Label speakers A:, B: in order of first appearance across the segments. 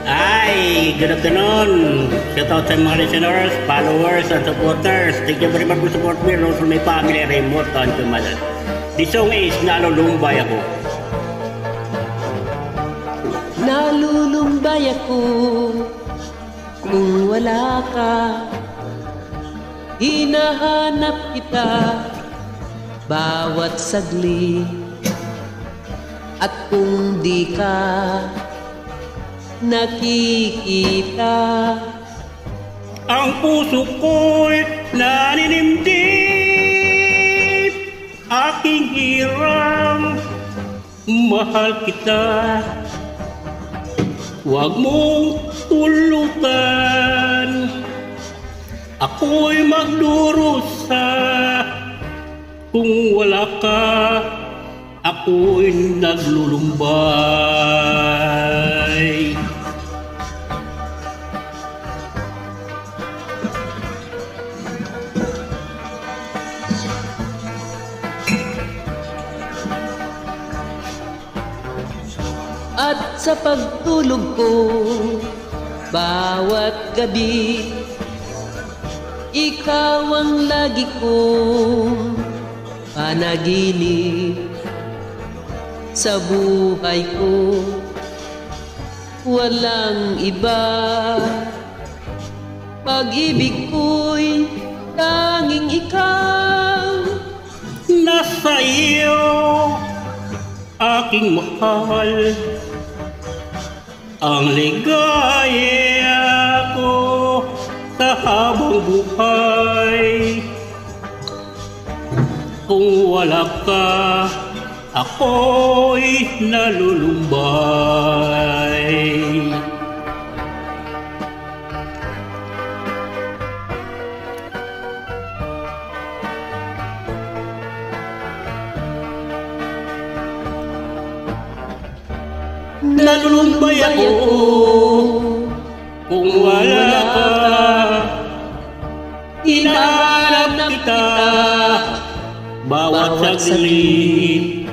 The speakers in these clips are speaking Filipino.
A: Ay, good afternoon. Shout out sa mga listeners, followers, and supporters. Thank you very much for support me. Also, my family, remote, and tumalan. This song is Nalulumbay Ako.
B: Nalulumbay ako kung wala ka. Hinahanap kita bawat saglit. At kung di ka nakikita,
A: ang puso ko'y naninimdim. Aking hirang mahal kita. Huwag mong tulutan, ako'y magdurusa. Kung wala ka, ako'y naglulumbay.
B: at sa pagtulog ko bawat gabi, ikaw ang lagi kong panaginip. Sa buhay ko walang iba, pag-ibig ko'y tanging ikaw.
A: Nasa iyo, aking mahal, ang ligaya ko sa habang buhay. Kung wala ka, ako'y nalulumbay. Nalulumbay ako kung wala ka. Hinahanap kita bawat saglit.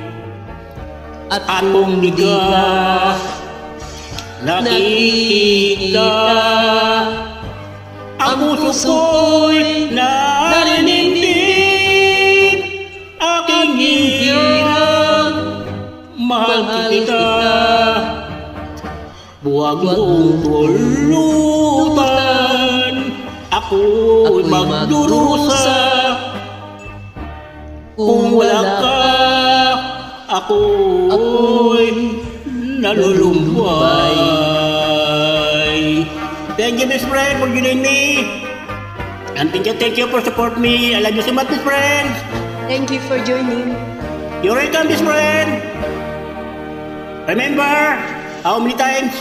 A: At kung di ka nakikita, ang puso ko'y narinindig. Aking hirap, mahal kita. Huwag mong tulutan, ako'y magdurusa. Kung wala ka, ako'y nalulumbay. Thank you, best friend, for joining me. And thank you for support me. I love you so much, best friend.
B: Thank you for joining.
A: You're welcome, best friend. Remember how many times